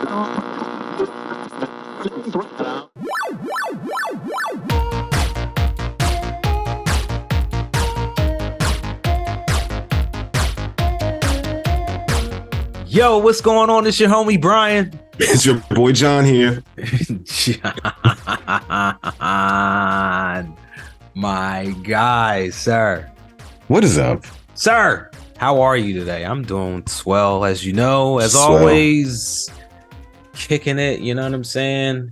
Yo, what's going on? It's your homie Brian. It's your boy Jon here. Jon, my guy, sir. What is up? Sir, how are you today? I'm doing swell, as you know, as Swell. always, kicking it, you know what I'm saying?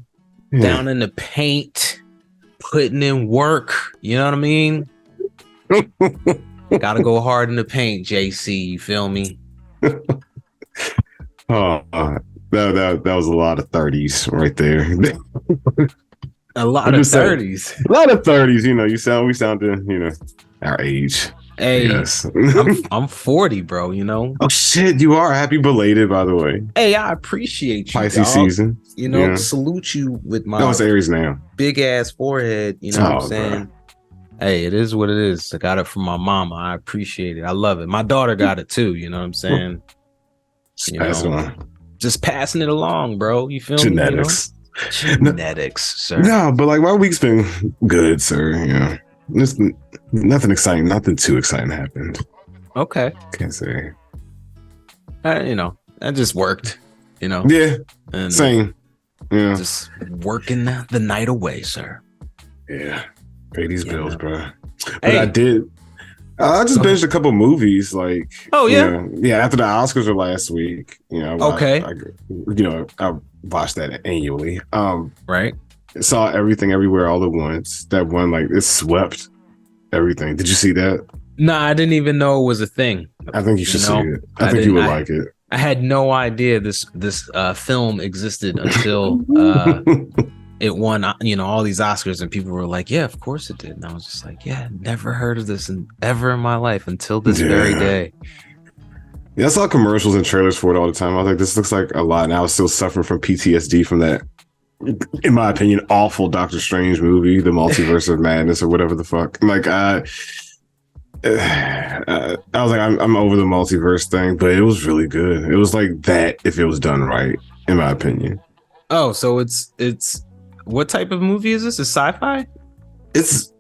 Yeah. Down in the paint, putting in work, you know what I mean? Gotta go hard in the paint, JC, you feel me? Oh, that was a lot of 30s right there. A lot of 30s. A lot of 30s, you know, we sounded, you know, our age. Hey, yes. I'm 40, bro, you know? Oh shit, you are. Happy belated, by the way. Hey, I appreciate you, Pisces dog. season. You know, Yeah. salute you with my No, it's Aries now. big ass forehead, you know what I'm Oh, saying? bro. Hey, it is what it is. I got it from my mama. I appreciate it. I love it. My daughter got it too, you know what I'm saying? Just You pass it know, on. just passing it along, bro. You feel Genetics. me? You know? Genetics, sir. No, but like my week's been good, sir. You know, just nothing exciting, nothing too exciting happened. Okay. Can't say. You know, that just worked, you know? Yeah, And same. Yeah, just working the night away, sir. yeah. Pay these Yeah, bills, man. bro. But Hey. I did. I just binged a couple movies, like. Oh, yeah? You know, yeah. After the Oscars were last week, you know. Okay. I watched that annually. Right? Saw Everything Everywhere All at Once. That one, like, it swept everything. Did you see that? Nah, I didn't even know it was a thing. I think you should see know, it. I think you would like it. I had no idea this film existed until it won, you know, all these Oscars, and people were like, "Yeah, of course it did." And I was just like, "Yeah, never heard of this ever in my life until this very day." Yeah, I saw commercials and trailers for it all the time. I was like, "This looks like a lot," and I was still suffering from PTSD from that, in my opinion, awful Doctor Strange movie, The Multiverse of Madness, or whatever the fuck. Like, I was like, I'm over the multiverse thing, but it was really good. It was like that if it was done right, in my opinion. Oh, so it's what type of movie is this? Is sci-fi? It's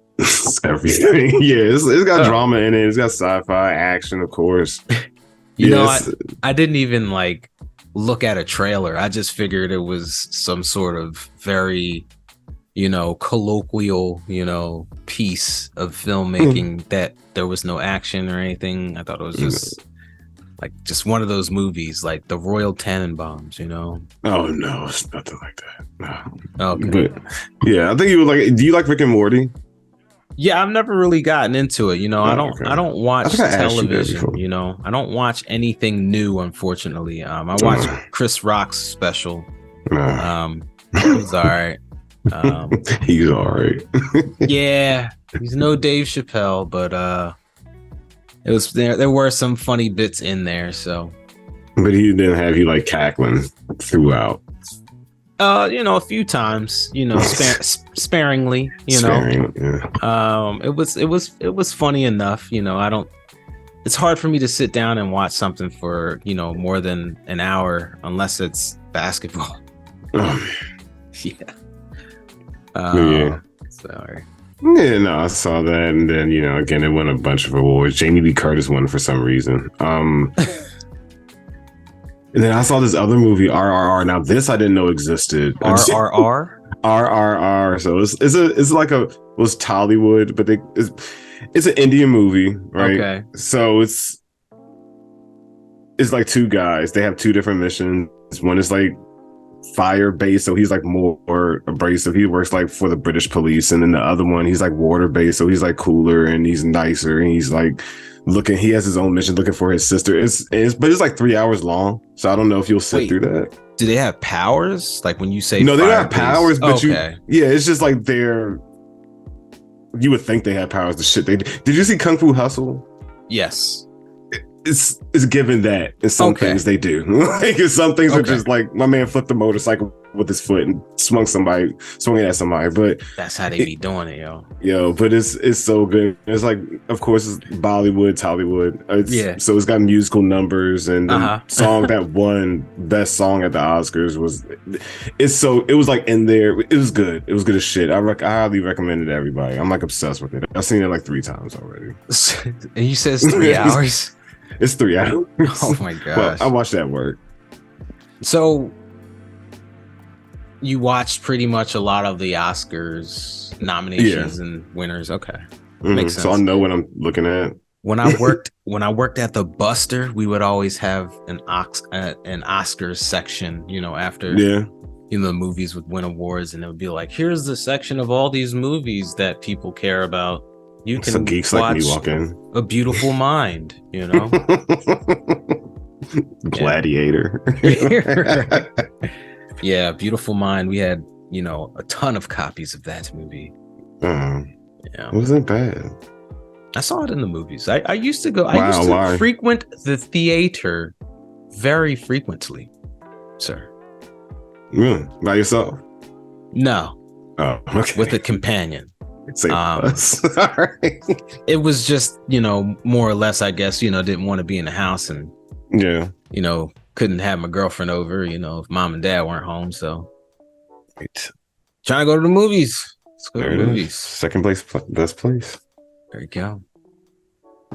everything. Yeah, it's got drama in it. It's got sci-fi, action, of course. You know, I didn't even like look at a trailer. I just figured it was some sort of very, you know, colloquial, you know, piece of filmmaking that there was no action or anything. I thought it was just like just one of those movies, like the Royal Tenenbaums, you know? Oh no, it's nothing like that. No. Okay. But yeah, I think you would like. Do you like Rick and Morty? Yeah, I've never really gotten into it. You know, Oh, I don't watch I think I asked you that television. before. You know, I don't watch anything new, unfortunately. I watched Chris Rock's special. It was all right. He's all right. Yeah, he's no Dave Chappelle, but it was there were some funny bits in there. So, But he didn't have you like cackling throughout. you know, a few times, you know, sparingly, you know. Yeah. It was funny enough, you know. It's hard for me to sit down and watch something for, you know, more than an hour unless it's basketball. Oh, Yeah. yeah. Sorry. Yeah, no, I saw that, and then you know, again, it won a bunch of awards. Jamie Lee Curtis won for some reason. And then I saw this other movie, RRR. Now this I didn't know existed. RRR. RRR. So it's like it was Tollywood, but it's an Indian movie, right? Okay. So it's like two guys. They have two different missions. One is like fire based, so he's like more abrasive. He works like for the British police, and then the other one he's like water based, so he's like cooler and he's nicer, and he's like he has his own mission looking for his sister. But it's like 3 hours long, so I don't know if you'll sit through that. Do they have powers? Like when you say no, they don't have powers, but okay. It's just like you would think they had powers. The shit did you see Kung Fu Hustle? Yes. it's given that in some things they do. Like in some things are just like my man flipped the motorcycle with his foot and swung it at somebody. But that's how they be doing it, yo. Yo, but it's so good. It's like, of course, it's Bollywood, it's Hollywood. So it's got musical numbers, and the song that won best song at the Oscars it was like in there. It was good. It was good as shit. I highly recommend it to everybody. I'm like obsessed with it. I've seen it like 3 times already. And you said it's 3 hours? It's 3 hours. Oh my gosh. Well, I watched that work. So you watched pretty much a lot of the Oscars nominations and winners. Okay. Makes sense. So I know what I'm looking at. When I worked at the Buster, we would always have an Oscars section, after the movies would win awards, and it would be like, here's the section of all these movies that people care about. You can geeks watch like me walk in. A Beautiful Mind, Gladiator. Yeah, Beautiful Mind. We had, a ton of copies of that movie. It wasn't bad. I saw it in the movies. I used to go. I used to frequent the theater very frequently, sir. Really? By yourself? No. Oh, okay. With a companion. Same us. All right. It was just, more or less, I guess, didn't want to be in the house and, couldn't have my girlfriend over, if mom and dad weren't home. So trying to go to the movies. Let's go to the movies. Second place, best place. There you go.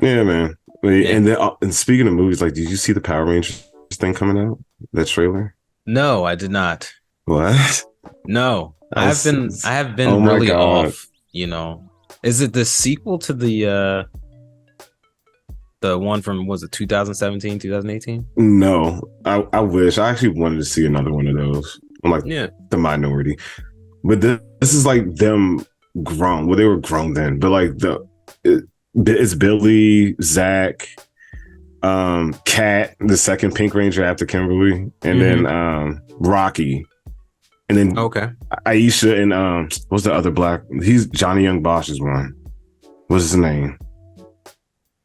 Yeah, man. And speaking of movies, like, did you see the Power Rangers thing coming out? That trailer? No, I did not. What? No, I have been really off. Is it the sequel to the one from, was it 2017, 2018? No, I wish. I actually wanted to see another one of those. I'm like, the minority. But this is like them grown. Well, they were grown then, but like it's Billy, Zach, Kat, the second Pink Ranger after Kimberly, and then Rocky. And then Aisha and what's the other black? He's Johnny Young Bosch's one. What's his name?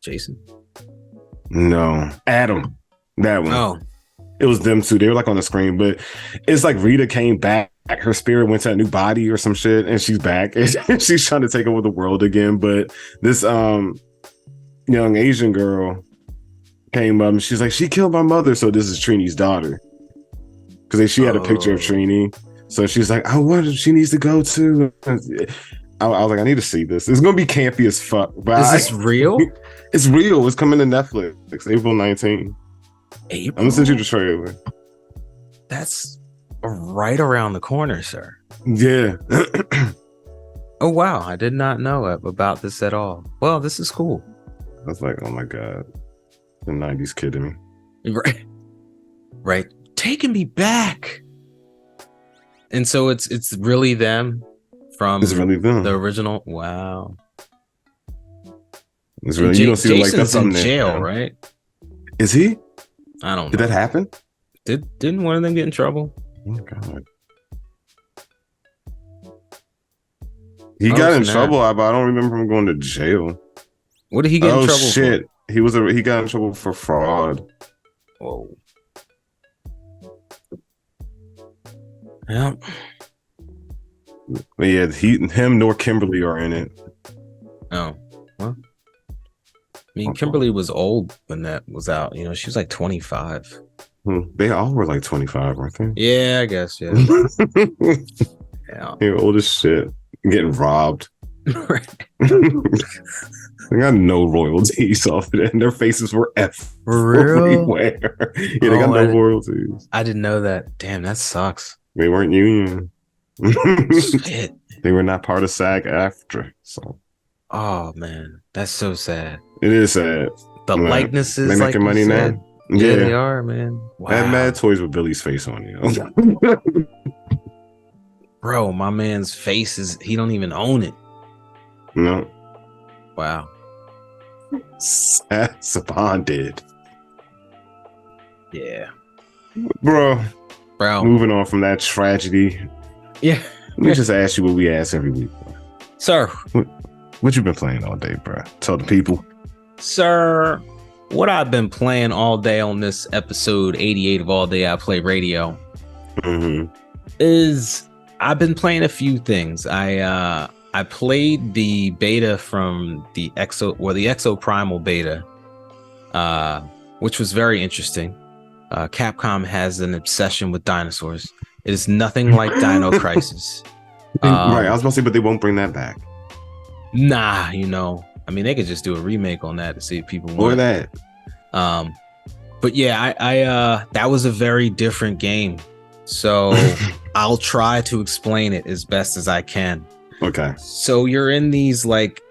Jason. No, Adam. That one. Oh, it was them two. They were like on the screen, but it's like Rita came back. Her spirit went to a new body or some shit, and she's back. And she's trying to take over the world again. But this young Asian girl came up and she's like, she killed my mother. So this is Trini's daughter. Because she had a picture of Trini. So she's like, oh, what she needs to go to. I was like, I need to see this. It's gonna be campy as fuck. But is this real? It's real. It's coming to Netflix. It's April 19th. I'm gonna send you the trailer. That's right around the corner, sir. Yeah. Oh wow, I did not know about this at all. Well, this is cool. I was like, oh my god, the 90s kidding me. Right. Taking me back. And so it's really them from it's really them. The original. Wow. It's really, you don't see Jason's like that's in jail, right? Is he? I don't know. Did that happen? Didn't one of them get in trouble? Oh my god. He got in trouble, but I don't remember him going to jail. What did he get in trouble for? Shit. He got in trouble for fraud. Whoa. Yeah. But yeah, him nor Kimberly are in it. Oh. Well. I mean, Kimberly was old when that was out. She was like 25. They all were like 25, weren't they? Yeah, I guess. Yeah. Yeah. They're old as shit. Getting robbed. Right. They got no royalties off of it, and their faces were everywhere. Yeah, they got no royalties. I didn't know that. Damn, that sucks. They weren't union. Shit. They were not part of SAG-AFTRA. So. Oh man, that's so sad. It is sad. The likenesses, they making money now. Yeah, they are, man. Wow. I had mad toys with Billy's face on you. Bro, my man's face he don't even own it. No. Wow. Saban did. Yeah. Bro. Moving on from that tragedy. Yeah. Let me just ask you what we ask every week. Sir. What you been playing all day, bro? Tell the people. Sir. what I've been playing all day on this episode 88 of All Day I Play Radio is I've been playing a few things. I played the beta from the Exoprimal Beta, which was very interesting. Capcom has an obsession with dinosaurs. It is nothing like Dino Crisis. Right, I was about to say, but they won't bring that back. Nah, I mean, they could just do a remake on that to see if people want. Or that. But yeah, I that was a very different game. So I'll try to explain it as best as I can. Okay. So you're in these like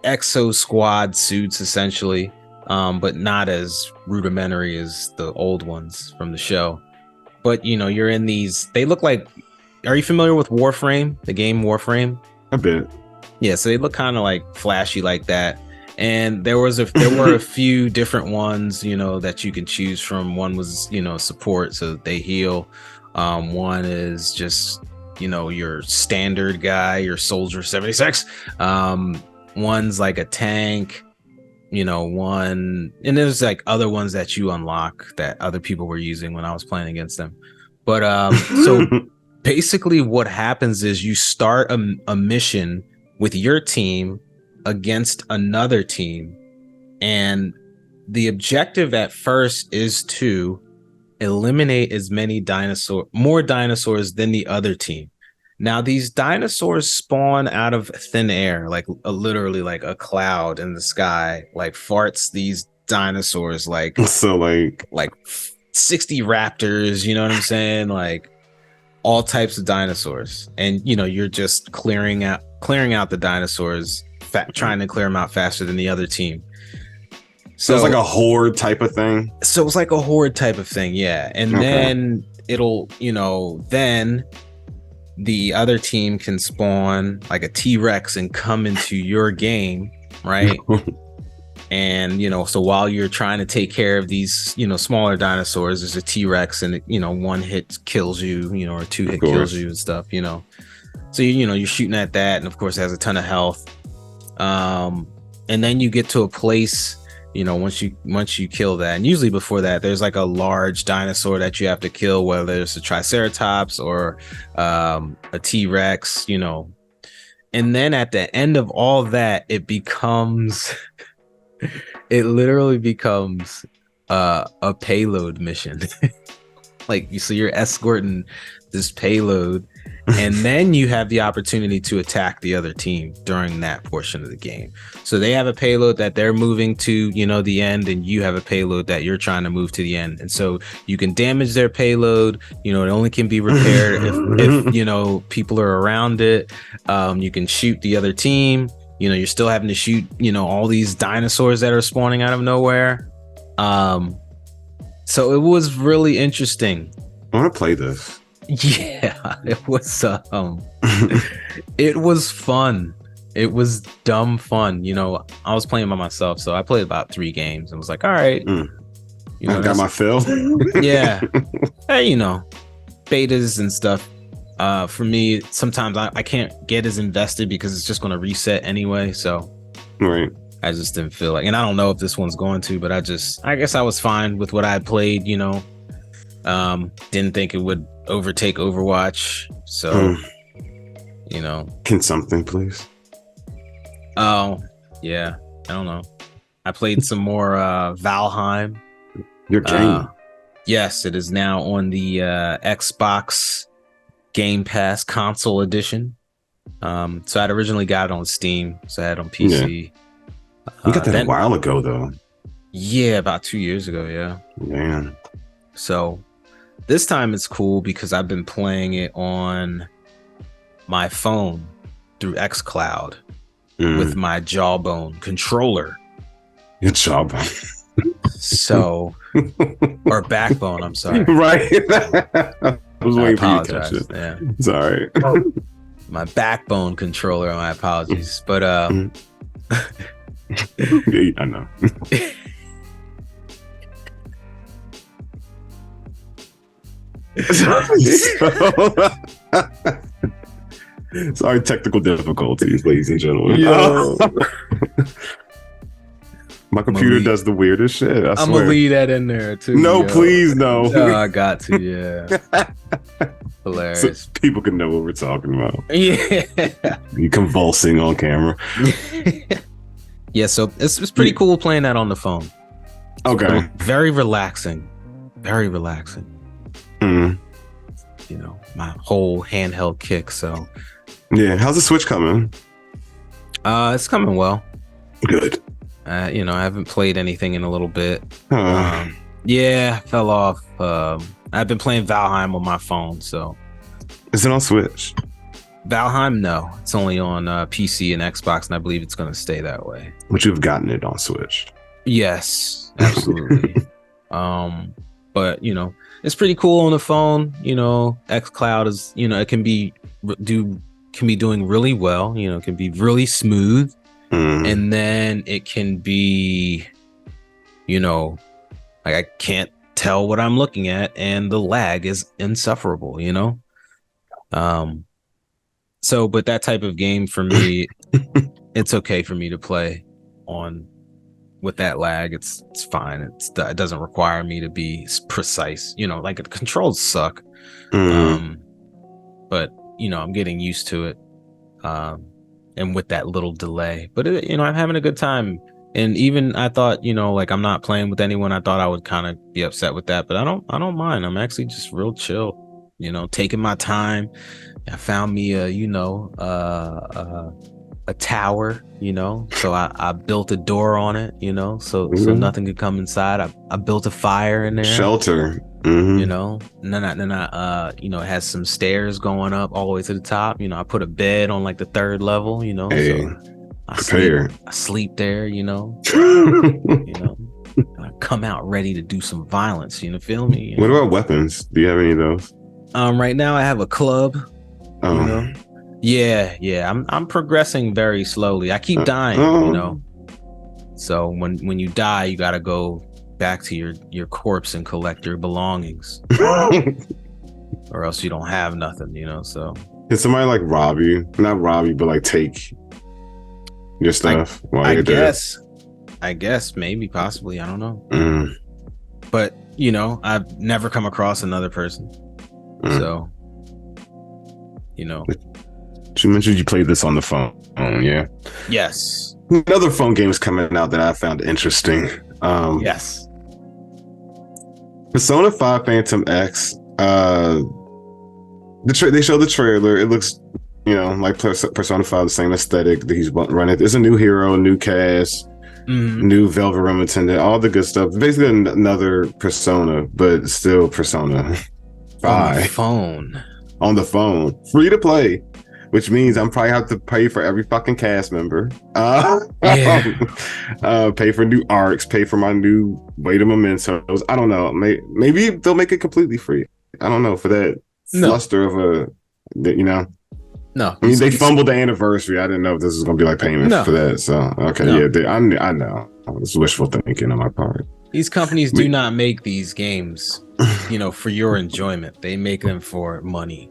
exo squad suits essentially, but not as rudimentary as the old ones from the show. But you're in these, they look like, are you familiar with Warframe, the game Warframe? A bit. Yeah, so they look kind of like flashy like that. And there were a few different ones, that you can choose from. One was, support, so they heal. One is just, your standard guy, your soldier 76. One's like a tank, one, and there's like other ones that you unlock that other people were using when I was playing against them. But so basically what happens is you start a mission with your team against another team, and the objective at first is to eliminate as more dinosaurs than the other team. Now these dinosaurs spawn out of thin air, like literally like a cloud in the sky, like farts these dinosaurs, like 60 raptors, you know what I'm saying, like all types of dinosaurs. And you're just clearing out the dinosaurs, trying to clear them out faster than the other team. So it's like a horde type of thing. So it's like a horde type of thing, yeah. And then it'll, then the other team can spawn like a T-Rex and come into your game, right? And so while you're trying to take care of these, smaller dinosaurs, there's a T-Rex, and one hit kills you, or two hit kills you and stuff, So you're shooting at that, and of course it has a ton of health. And then you get to a place, once you kill that, and usually before that there's like a large dinosaur that you have to kill, whether it's a Triceratops or a T-Rex, and then at the end of all that, it literally becomes a payload mission. So you're escorting this payload, and then you have the opportunity to attack the other team during that portion of the game. So they have a payload that they're moving to, the end, and you have a payload that you're trying to move to the end. And so you can damage their payload. It only can be repaired if people are around it. You can shoot the other team. You're still having to shoot, all these dinosaurs that are spawning out of nowhere. So it was really interesting. I want to play this. Yeah, it was it was fun. It was dumb fun. I was playing by myself, so I played about 3 games and was like, all right. I got my fill. Yeah. Hey, betas and stuff. For me, sometimes I can't get as invested because it's just going to reset anyway. So right. I just didn't feel like, and I don't know if this one's going to, but I guess I was fine with what I played, didn't think it would overtake Overwatch. So, Can something please? Oh, yeah. I don't know. I played some more Valheim. Your game. Yes, it is now on the Xbox Game Pass console edition. So I'd originally got it on Steam, so I had it on PC. Yeah. You got that a while ago, though. Yeah, about 2 years ago. Yeah. Man. So this time it's cool because I've been playing it on my phone through xCloud with my Jawbone controller. Your Jawbone. So, or Backbone. I'm sorry. Right. I was waiting for you to catch it. Yeah. It's all right. My Backbone controller. My apologies, but yeah, I know. Sorry, technical difficulties, ladies and gentlemen. My computer does the weirdest shit. I I'm swear. gonna leave that in there too. No, please, no. No, I got to. Yeah. Hilarious. So people can know what we're talking about. Yeah. You convulsing on camera. Yeah, so it's pretty cool playing that on the phone. Okay. So very relaxing. Very relaxing. Mm. You know, my whole handheld kick. So yeah, how's the Switch coming? It's coming well. Good. You know, I haven't played anything in a little bit. Yeah, fell off. I've been playing Valheim on my phone, so. Is it on Switch? Valheim, no. It's only on PC and Xbox, and I believe it's going to stay that way. But you've gotten it on Switch. Yes, absolutely. But, you know, it's pretty cool on the phone. You know, xCloud is, you know, it can be doing really well. You know, it can be really smooth. And then it can be, you know, like I can't tell what I'm looking at and the lag is insufferable, you know? So, but that type of game for me, it's okay for me to play on with that lag. It's fine. It doesn't require me to be precise, you know, like the controls suck. But you know, I'm getting used to it. And with that little delay, but you know, I'm having a good time. And even I thought, you know, like I'm not playing with anyone. I thought I would kind of be upset with that, but I don't mind. I'm actually just real chill, you know, taking my time. I found me a tower, you know, so I built a door on it, you know, so nothing could come inside. I built a fire in there, shelter. You know, and then I you know, it has some stairs going up all the way to the top. You know, I put a bed on like the 3rd level, you know, so I sleep there, you know, you know, I come out ready to do some violence, you know, feel me? What about weapons? Do you have any of those? Right now I have a club. Oh. You know? Yeah. I'm progressing very slowly. I keep dying, you know. So when you die, you gotta go back to your corpse and collect your belongings. Or else you don't have nothing, you know. So can somebody like rob you? Not rob you, but like take your stuff while you're there? I guess maybe possibly, I don't know. But you know, I've never come across another person. So you know, you mentioned you played this on the phone. Yeah. Yes. Another phone game is coming out that I found interesting. Yes. Persona 5 Phantom X. They showed the trailer. It looks, you know, like Persona 5, the same aesthetic that he's running. There's a new hero, a new cast, new Velvet Room attendant, all the good stuff. Basically another Persona, but still Persona 5. On the phone. Free to play. Which means I'm probably have to pay for every fucking cast member. Pay for new arcs, pay for my new Wait a Mementos. I don't know. Maybe they'll make it completely free. I don't know, for that fluster of you know. No. I mean, they fumbled the anniversary. I didn't know if this was going to be like payment for that. So, okay. No. Yeah, I know. It's wishful thinking on my part. These companies do not make these games, you know, for your enjoyment. They make them for money.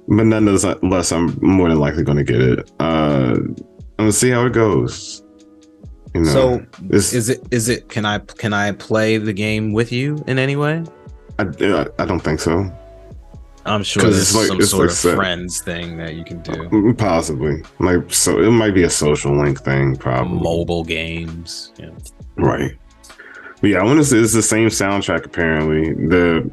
But nonetheless, I'm more than likely going to get it. I'm gonna see how it goes. You know, so is it? Can I play the game with you in any way? I don't think so. I'm sure there's some sort of friends thing that you can do. Possibly, like, so it might be a social link thing. Probably mobile games. Yeah. Right. But yeah, I want to say it's the same soundtrack. Apparently, the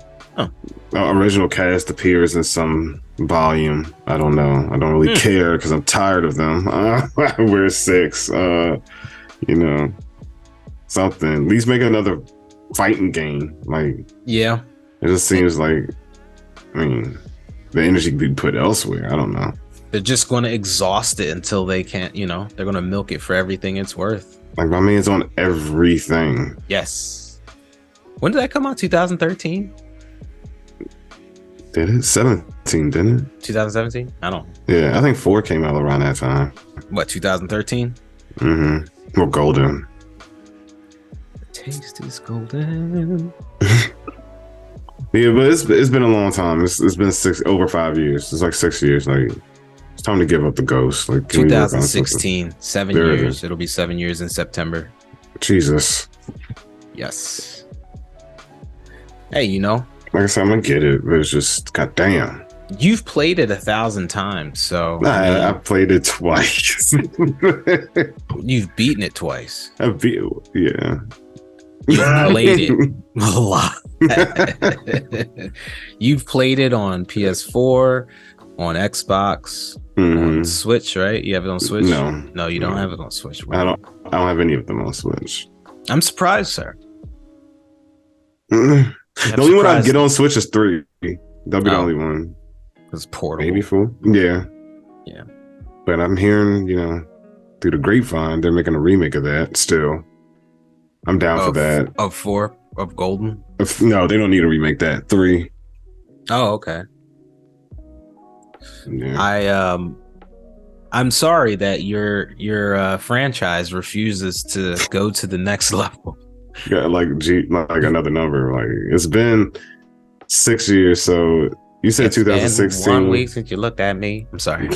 original cast appears in some volume. I don't know. I don't really care because I'm tired of them. We're 6. You know, something. At least make another fighting game. Like, yeah, it just seems like, I mean, the energy could be put elsewhere. I don't know. They're just going to exhaust it until they can't. You know, they're going to milk it for everything it's worth. Like, my man's on everything. Yes. When did that come out? 2013. Did it? 17, didn't it? 2017? I don't know. Yeah, I think 4 came out around that time. What, 2013? Well, golden. The taste is golden. Yeah, but it's been a long time. It's been over 5 years. It's like 6 years. Like, It's time to give up the ghost. Like, can we work on something? 2016, 7 years. It'll be 7 years in September. Jesus. Yes. Hey, you know, like I said, I'm gonna get it, but it's just goddamn. You've played it 1,000 times, so I played it twice. You've beaten it twice. Yeah. You've played it a lot. You've played it on PS4, on Xbox, on Switch, right? You have it on Switch? No, you don't have it on Switch. I don't have any of them on Switch. I'm surprised, sir. The only one I get on Switch is 3. That'll be the only one. It's portable. Maybe 4. Yeah. But I'm hearing, through the grapevine, they're making a remake of that still. I'm down for that. Of 4? Of Golden? No, they don't need to remake that. 3. Oh, okay. Yeah. I'm sorry that your franchise refuses to go to the next level. Yeah, like another number. Like, it's been 6 years, so you said 2016. 1 week since you looked at me. I'm sorry.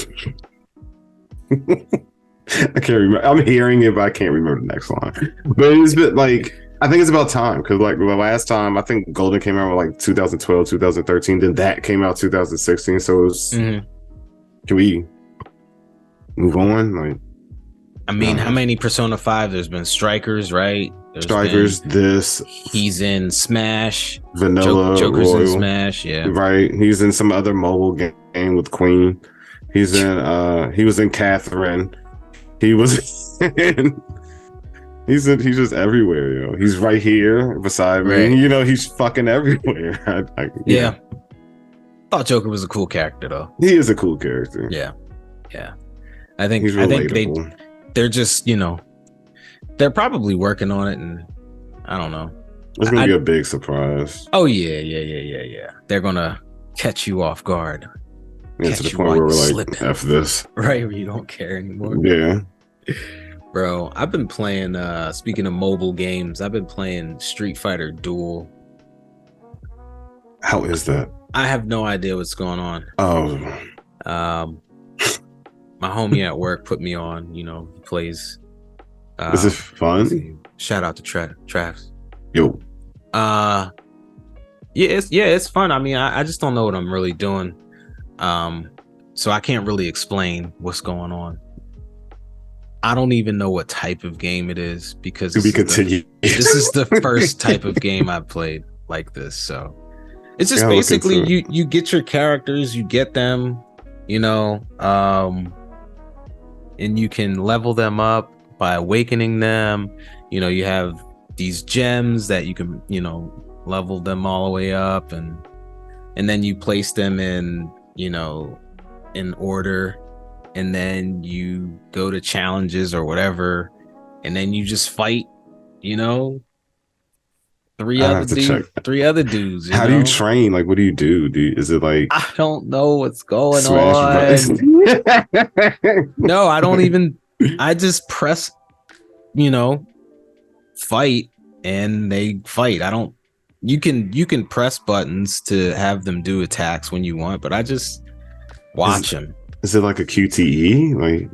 I can't remember. I'm hearing it, but I can't remember the next line. But it's been like, I think it's about time, because like the last time I think Golden came out with like 2012, 2013. Then that came out 2016. So it was. Can we move on? Like, I mean, how many Persona 5? There's been Strikers, right? He's in Smash. Vanilla. Joker's Royal, in Smash, yeah. Right. He's in some other mobile game with Queen. He's in he was in Catherine. He was in he's just everywhere, yo. He's right here beside me. Right. He's fucking everywhere. Yeah. Thought Joker was a cool character though. He is a cool character. Yeah. I think they're just, they're probably working on it, and I don't know. It's gonna be a big surprise. Oh yeah. They're gonna catch you off guard. Yeah, to the point where we're like, slipping. F this. Right, where you don't care anymore. Yeah. Bro, I've been playing, speaking of mobile games, I've been playing Street Fighter Duel. How is that? I have no idea what's going on. Oh. My homie at work put me on, he plays. Is it fun? Shout out to Travis. Yo. It's fun. I mean, I just don't know what I'm really doing. So I can't really explain what's going on. I don't even know what type of game it is, because this is the first type of game I've played like this. So it's just basically you get your characters, you get them, and you can level them up by awakening them. You have these gems that you can, level them all the way up, and then you place them in, in order, and then you go to challenges or whatever, and then you just fight, three other dudes. How do you train? Like, what do you do? Is it like, I don't know what's going on. No, I don't even. I just press, fight, and they fight. I don't. You can press buttons to have them do attacks when you want, but I just watch them. Is it like a QTE? Like,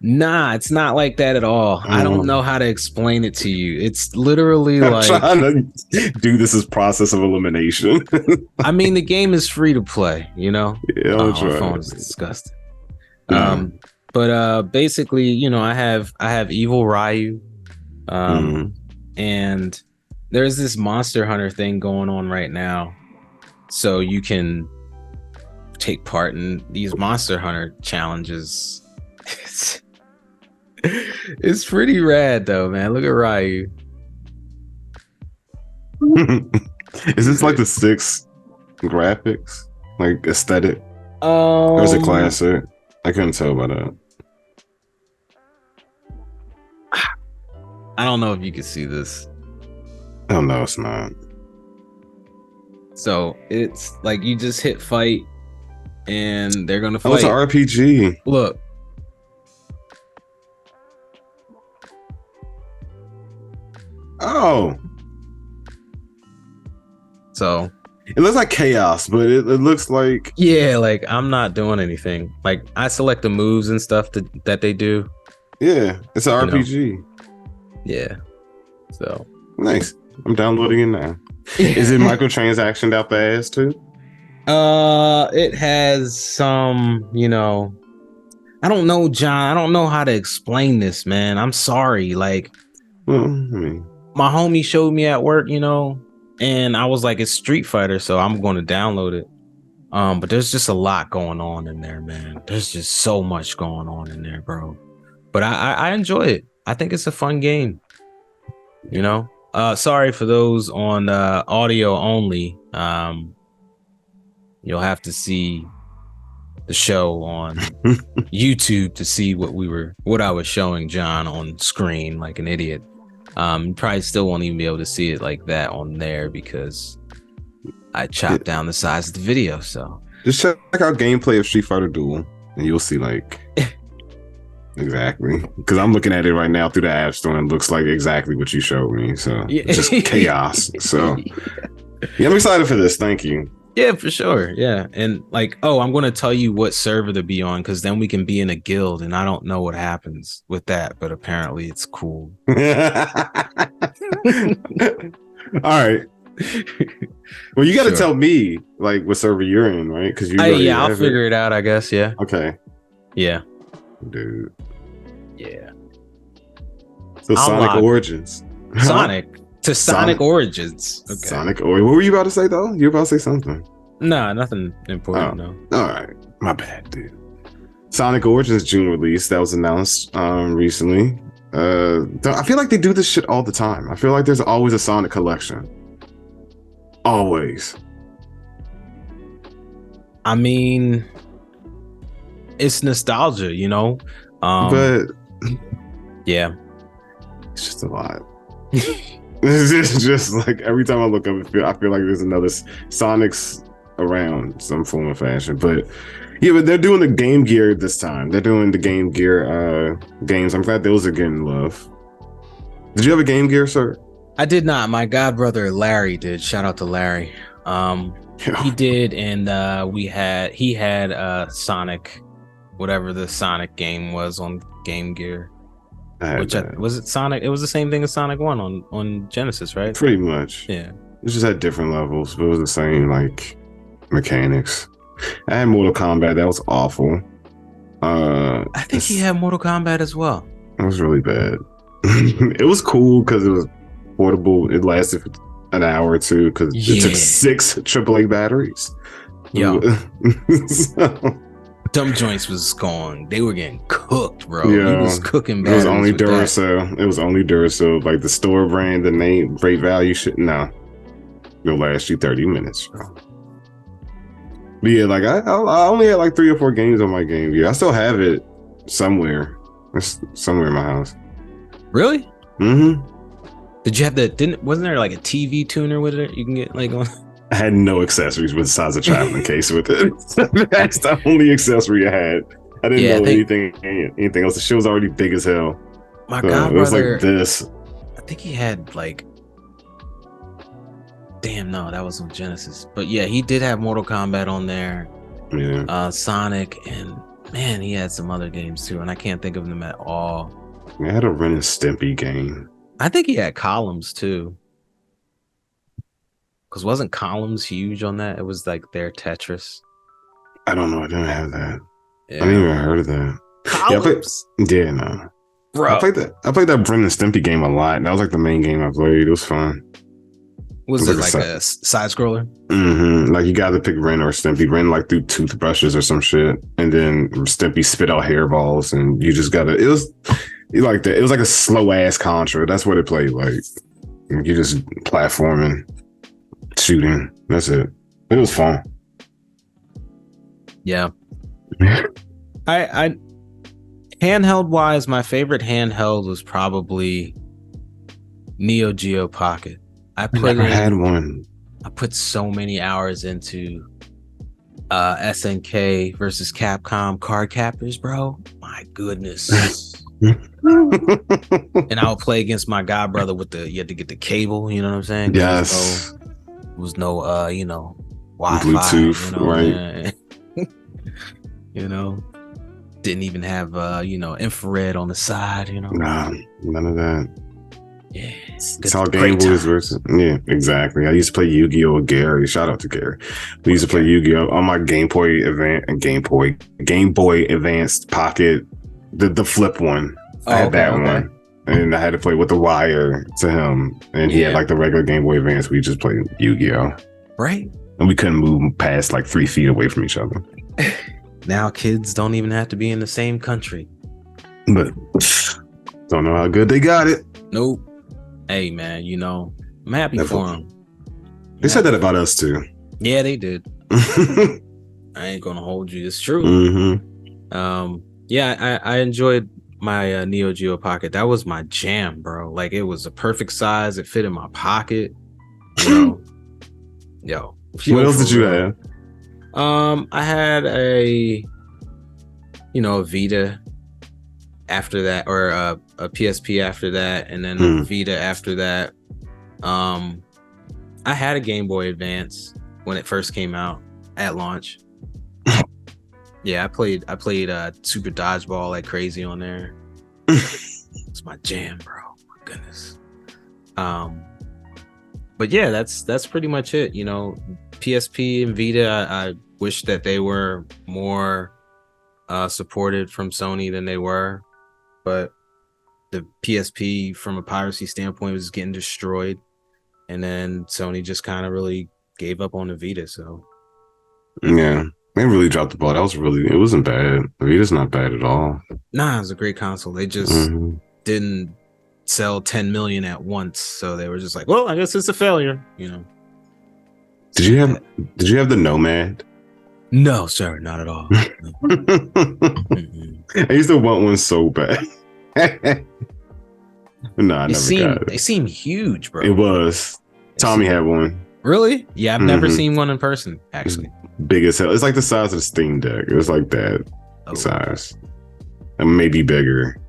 nah, it's not like that at all. I don't know how to explain it to you. It's literally like trying to do this as process of elimination. I mean, the game is free to play, Yeah, I'll try. My phone is disgusting. But basically, I have Evil Ryu, and there's this Monster Hunter thing going on right now, so you can take part in these Monster Hunter challenges. It's pretty rad though, man. Look at Ryu. Is this like the 6 graphics, like aesthetic, or is it classic? I couldn't tell by that. I don't know if you can see this. Oh no, it's not. So it's like you just hit fight, and they're gonna fight. Oh, it's an RPG. Look. Oh. So It looks like chaos, but it looks like like I'm not doing anything. Like I select the moves and stuff that they do. Yeah, it's an RPG. Yeah. So nice. I'm downloading it now. Is it microtransactioned out the ass too? It has some, I don't know, John. I don't know how to explain this, man. I'm sorry. Like, well, I mean, my homie showed me at work, and I was like, it's Street Fighter, so I'm going to download it. But there's just a lot going on in there, man. There's just so much going on in there, bro. But I enjoy it. I think it's a fun game. Sorry for those on audio only. You'll have to see the show on YouTube to see what I was showing John on screen like an idiot. You probably still won't even be able to see it like that on there because I chopped down the size of the video. So just check out gameplay of Street Fighter Duel and you'll see like exactly, because I'm looking at it right now through the App Store and it looks like exactly what you showed me. So it's just chaos. So yeah, I'm excited for this. Thank you. Yeah, for sure. Yeah. And like, I'm going to tell you what server to be on because then we can be in a guild. And I don't know what happens with that, but apparently it's cool. All right. Well, you got to tell me like what server you're in, right? Because I'll figure it out, I guess. Yeah. Okay. Yeah. Dude. Yeah. So Sonic Origins. Sonic. To Sonic Origins. Okay. Sonic Origins. What were you about to say though? You were about to say something. Nah, nothing important. No. All right. My bad, dude. Sonic Origins June release that was announced recently. I feel like they do this shit all the time. I feel like there's always a Sonic collection. Always. I mean, it's nostalgia, but yeah, it's just a lot. It's just like every time I look up, I feel like there's another Sonic's around some form of fashion. But yeah, but they're doing the Game Gear this time. They're doing the Game Gear games. I'm glad those are getting love. Did you have a Game Gear, sir? I did not. My godbrother Larry did. Shout out to Larry. He did, and he had Sonic, whatever the Sonic game was on Game Gear. Was it Sonic? It was the same thing as Sonic 1 on Genesis, right? Pretty much. Yeah. It just had different levels, but it was the same like mechanics. I had Mortal Kombat. That was awful. I think he had Mortal Kombat as well. It was really bad. It was cool because it was portable. It lasted for an hour or two because it took 6 AAA batteries. Yeah. So, dumb joints was gone. They were getting cooked, bro. Yeah, he was cooking. It was only Duracell. It was only Duracell. Like the store brand, the name, great value shit. No, it'll last you 30 minutes, bro. But yeah, like I only had like 3 or 4 games on my Game Gear. I still have it somewhere. It's somewhere in my house. Really? Mm-hmm. Did you have wasn't there like a TV tuner with it? You can get like on. I had no accessories besides a traveling case with it. That's the only accessory I had. I didn't know anything else. The shit was already big as hell. My godbrother, it was like this. I think he had like. Damn, no, that was on Genesis. But yeah, he did have Mortal Kombat on there. Yeah. Sonic, and man, he had some other games too, and I can't think of them at all. I had a Ren and Stimpy game. I think he had Columns too. Because wasn't Columns huge on that? It was like their Tetris. I don't know. I didn't have that. Yeah. I didn't even heard of that. Columns? Yeah, no. Bro. I played that Brian and Stimpy game a lot. That was like the main game I played. It was fun. Was it like a side scroller? Mm-hmm. Like you got to pick Ren or Stimpy. Ren like through toothbrushes or some shit, and then Stimpy spit out hairballs, and you just gotta. It was like that. It was like a slow ass Contra. That's what it played like. You just platforming, shooting. That's it. It was fun. Yeah. I handheld wise, my favorite handheld was probably Neo Geo Pocket. I never had one. I put so many hours into SNK versus Capcom card captors, bro. My goodness. And I would play against my godbrother with you had to get the cable, you know what I'm saying? Yes. was no Wi-Fi, Bluetooth, right? Didn't even have infrared on the side, Nah, none of that. Yeah, it's all Game Boys versus. Yeah, exactly. I used to play Yu-Gi-Oh with Gary. Shout out to Gary. We used to play Yu-Gi-Oh on my Game Boy Advanced Pocket, the flip one. I had that one, and I had to play with the wire to him, and he had like the regular Game Boy Advance. We just played Yu-Gi-Oh, right? And we couldn't move past like 3 feet away from each other. Now kids don't even have to be in the same country, but don't know how good they got it. Nope. Hey man, I'm happy for them. They said that about us too. Yeah, they did. I ain't gonna hold you. It's true. Mm-hmm. Yeah, I enjoyed my Neo Geo Pocket. That was my jam, bro. Like it was a perfect size. It fit in my pocket. Yo. What else did you have? I had a Vita after that, or a PSP after that, and then a Vita after that. I had a Game Boy Advance when it first came out at launch. Yeah, I played Super Dodgeball like crazy on there. It's my jam, bro. My goodness. But yeah, that's pretty much it. PSP and Vita, I wish that they were more supported from Sony than they were. But the PSP, from a piracy standpoint, was getting destroyed, and then Sony just kind of really gave up on the Vita. So yeah, they really dropped the ball. It wasn't bad. The Vita's not bad at all. Nah, it was a great console. They just didn't sell 10 million at once, so they were just like, well, I guess it's a failure. Did you have the Nomad? No, sir, not at all. I used to want one so bad. No, I never got it. They seem huge, bro. It was. Tommy had one. Really? Yeah, I've never seen one in person, actually. Big as hell. It's like the size of the Steam Deck. It was like that size. And maybe bigger.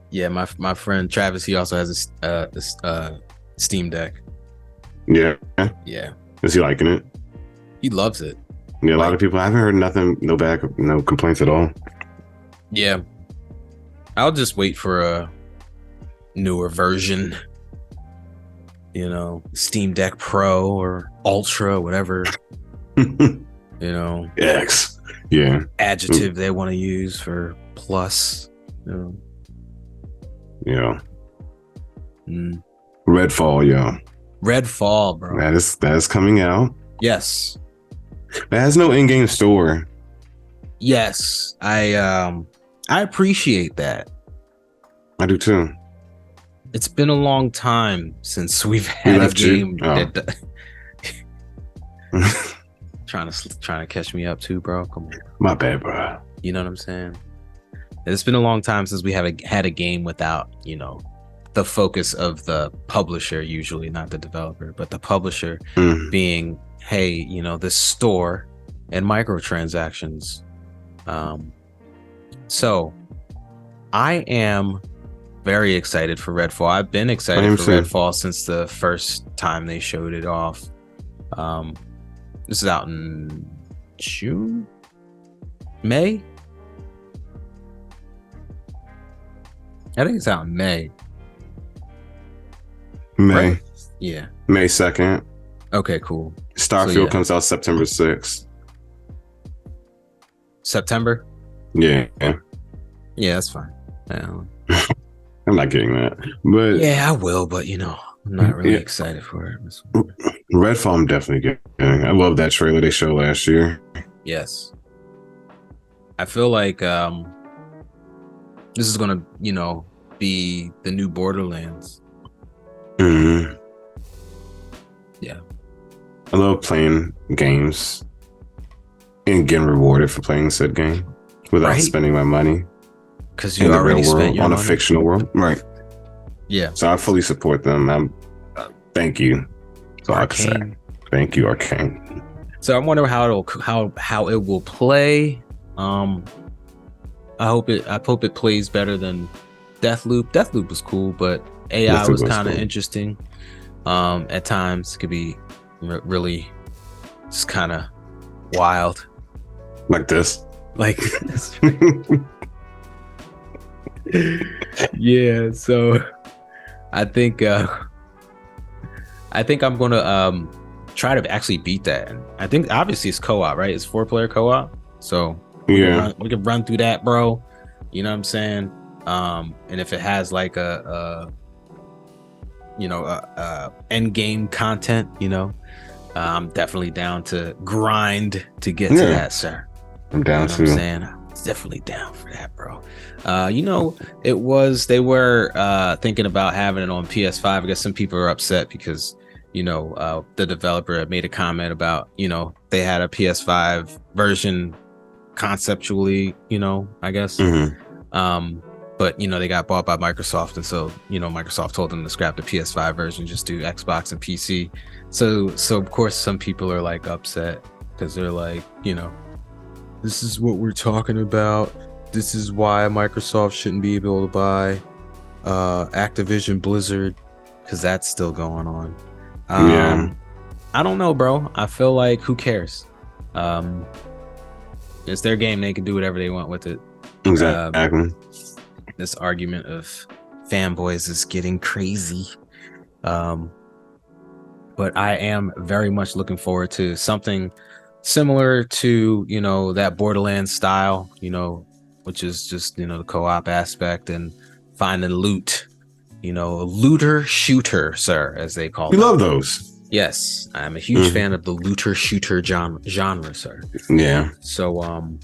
Yeah, my friend Travis, he also has a Steam Deck. Yeah. Yeah. Is he liking it? He loves it. Yeah, a lot of people. I haven't heard nothing, no complaints at all. Yeah. I'll just wait for a newer version. Steam Deck Pro or Ultra, whatever. X. Yeah. Adjective they want to use for plus. Yeah. Redfall, yo. Redfall, bro. That is coming out. Yes. That has no in-game store. Yes. I appreciate that. I do too. It's been a long time since we've had a game that trying to catch me up too, bro. Come on. My bad, bro. You know what I'm saying? It's been a long time since we had a game without, the focus of the publisher, usually not the developer, but the publisher being, hey, this store and microtransactions. So I am very excited for Redfall. I've been excited for Redfall since the first time they showed it off. This is out in June? May? I think it's out in May. Right? Yeah. May 2nd. Okay, cool. Starfield comes out September 6th. September? Yeah. Yeah, that's fine. I'm not getting that. But yeah, I will, but I'm not really excited for it. Redfall, I'm definitely getting. I love that trailer they showed last year. Yes. I feel like this is gonna, be the new Borderlands. Yeah. I love playing games and getting rewarded for playing said game without spending my money. Because you already spent your on money. A fictional world, right? Yeah. So I fully support them. Thank you. So I can say thank you, Arcane. So I'm wondering how it will play. I hope it plays better than Deathloop. Deathloop was cool, but AI was kind of interesting. At times, it could be really just kind of wild. Like this. Like yeah, so I think I'm gonna try to actually beat that. And I think obviously it's co-op, right? It's 4-player co-op. So we can run through that, bro. You know what I'm saying? And if it has like a end game content, I'm definitely down to grind to get to that, sir. I'm down too. I'm saying I'm definitely down for that, bro. They were thinking about having it on PS5. I guess some people are upset because the developer had made a comment about they had a PS5 version conceptually, I guess. But they got bought by Microsoft, and so Microsoft told them to scrap the PS5 version, just do Xbox and PC. So of course some people are like upset because they're like, this is what we're talking about. This is why Microsoft shouldn't be able to buy Activision Blizzard, because that's still going on. I don't know, bro. I feel like who cares? It's their game. They can do whatever they want with it. Exactly. This argument of fanboys is getting crazy. But I am very much looking forward to something similar to, that Borderlands style, which is just, the co-op aspect and finding loot, a looter shooter, sir, as they call it. You love those. Yes, I'm a huge fan of the looter shooter genre, sir. Yeah. So, I'm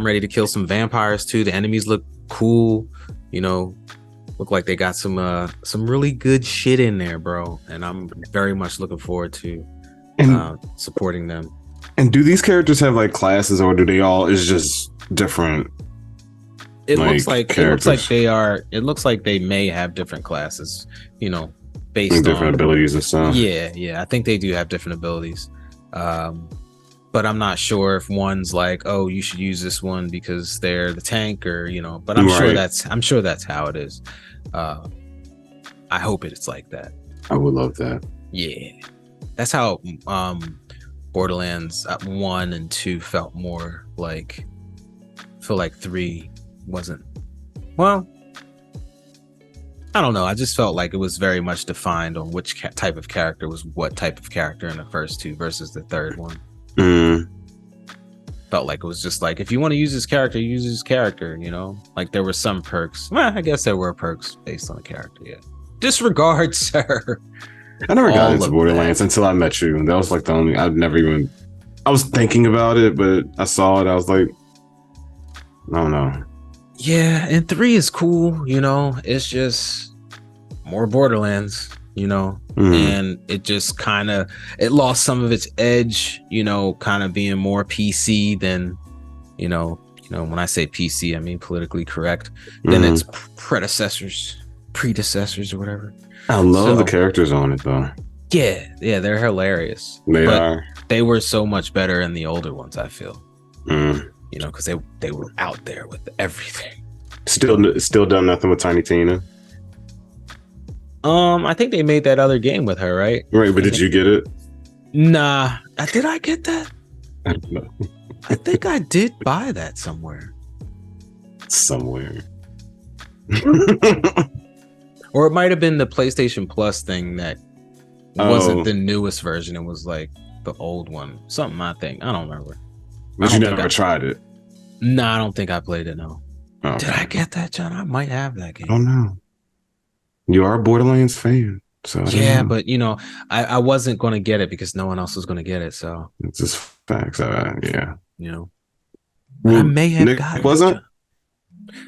ready to kill some vampires too. The enemies look cool, look like they got some really good shit in there, bro. And I'm very much looking forward to supporting them. And do these characters have like classes, or do they all is just different? It looks like they are. It looks like they may have different classes, based on different abilities and stuff. Yeah. I think they do have different abilities. But I'm not sure if one's like, oh, you should use this one because they're the tank, or but I'm sure that's how it is. I hope it's like that. I would love that. Yeah, that's how Borderlands 1 and 2 felt more like. I feel like 3 wasn't. Well, I don't know. I just felt like it was very much defined on which type of character was what type of character in the first 2 versus the third one. Felt like it was just like, if you want to use this character, use this character, like there were some perks. Well, I guess there were perks based on the character. Yeah. Disregard, sir. I never got into Borderlands until I met you. That was like the only. I was thinking about it, but I saw it. I was like, I don't know. Yeah, and 3 is cool. It's just more Borderlands. And it just it lost some of its edge, kind of being more PC than, when I say PC, I mean politically correct, than its predecessors or whatever. I love the characters on it though. Yeah, they're hilarious. They are. They were so much better in the older ones, I feel. Because they were out there with everything. Still done nothing with Tiny Tina. I think they made that other game with her, right? Right, but did you get it? Nah. Did I get that? I don't know. I think I did buy that somewhere. Or it might have been the PlayStation Plus thing that wasn't the newest version. It was like the old one. Something, I think. I don't remember. But you never tried it? No, I don't think I played it, no. Okay. Did I get that, John? I might have that game. I don't know. You are a Borderlands fan, so yeah, but I wasn't going to get it because no one else was going to get it. So it's just facts. Yeah, I may have got it. Wasn't?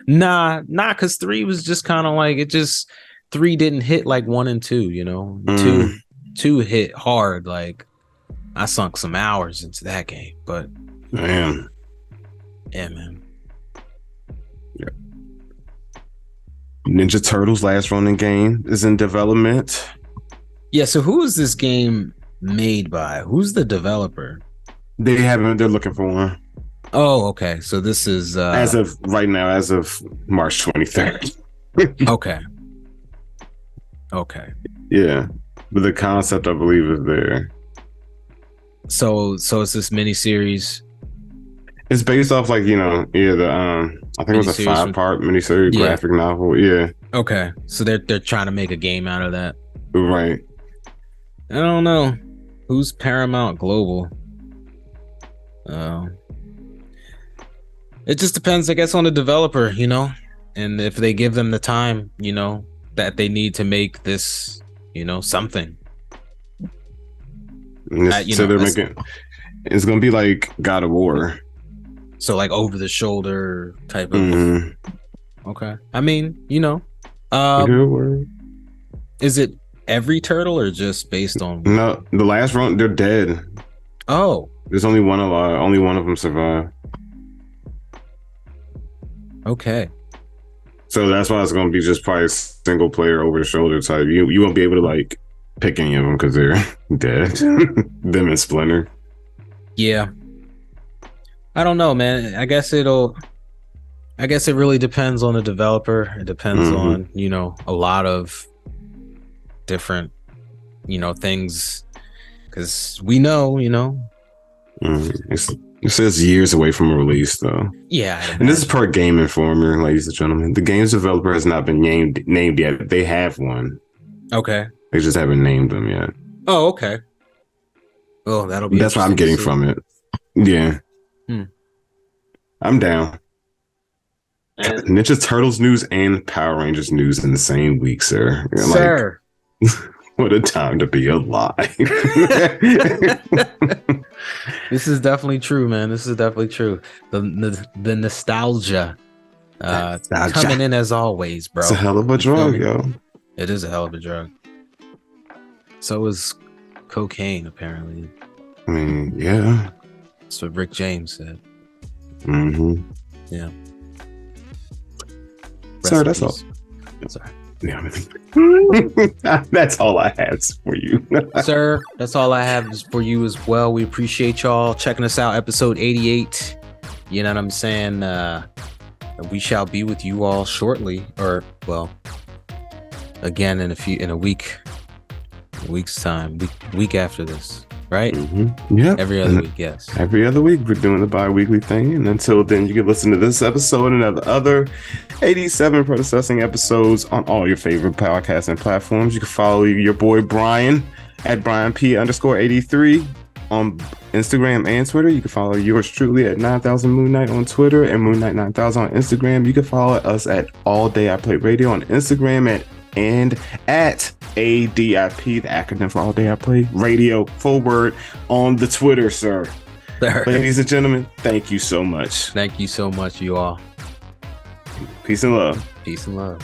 Nah, because 3 was just kind of like 3 didn't hit like 1 and 2. 2 hit hard. Like I sunk some hours into that game, but man. Ninja Turtles last running game is in development. Yeah, so who is this game made by? Who's the developer? They're looking for one. Oh, okay. So this is as of right now, as of March 23rd. Okay. Yeah. But the concept, I believe, is there. So it's this miniseries. It's based off like the I think it was a 5-part miniseries graphic novel. Yeah. Okay, so they're trying to make a game out of that. Right. I don't know who's Paramount Global. It just depends, I guess, on the developer, and if they give them the time, that they need to make this, something. So they're making. It's gonna be like God of War. So like over the shoulder type of. Okay, I mean, Good word. Is it every turtle or just based on? No, the last one they're dead. Oh, there's only one alive. Only one of them survived. Okay. So that's why it's gonna be just probably a single player over the shoulder type. You won't be able to like pick any of them because they're dead. Them and Splinter. Yeah. I don't know, man. I guess it really depends on the developer. It depends on, a lot of different, things. Because we know. It says years away from a release, though. Yeah. And this is per Game Informer, ladies and gentlemen. The game's developer has not been named yet. They have one. Okay. They just haven't named them yet. Oh, okay. Oh, that'll be. That's what I'm getting from it. Yeah. I'm down. And Ninja Turtles news and Power Rangers news in the same week, sir. Sir. What a time to be alive. This is definitely true, man. This is definitely true. The nostalgia coming in as always, bro. It's a hell of a drug, yo. It is a hell of a drug. So is cocaine, apparently. I mean, yeah. That's what Rick James said. Yeah. Sir, that's all. Sorry. Yeah, that's all I have for you. Sir, that's all I have for you as well. We appreciate y'all checking us out. Episode 88. You know what I'm saying? We shall be with you all shortly, or again in a week's time, week after this, right? Yeah, every other week. Yes, every other week we're doing the bi-weekly thing, and until then you can listen to this episode and the other 87 predecessing episodes on all your favorite podcasting platforms. You can follow your boy Brian at BrianP_83 on Instagram and Twitter. You can follow yours truly at 9000 Moon Knight on Twitter and Moon Knight 9000 on Instagram. You can follow us at All Day I Play Radio on Instagram and at ADIP, the acronym for All Day I Play Radio, full word, on the Twitter, sir. Ladies and gentlemen, thank you so much. Thank you so much, you all. Peace and love. Peace and love.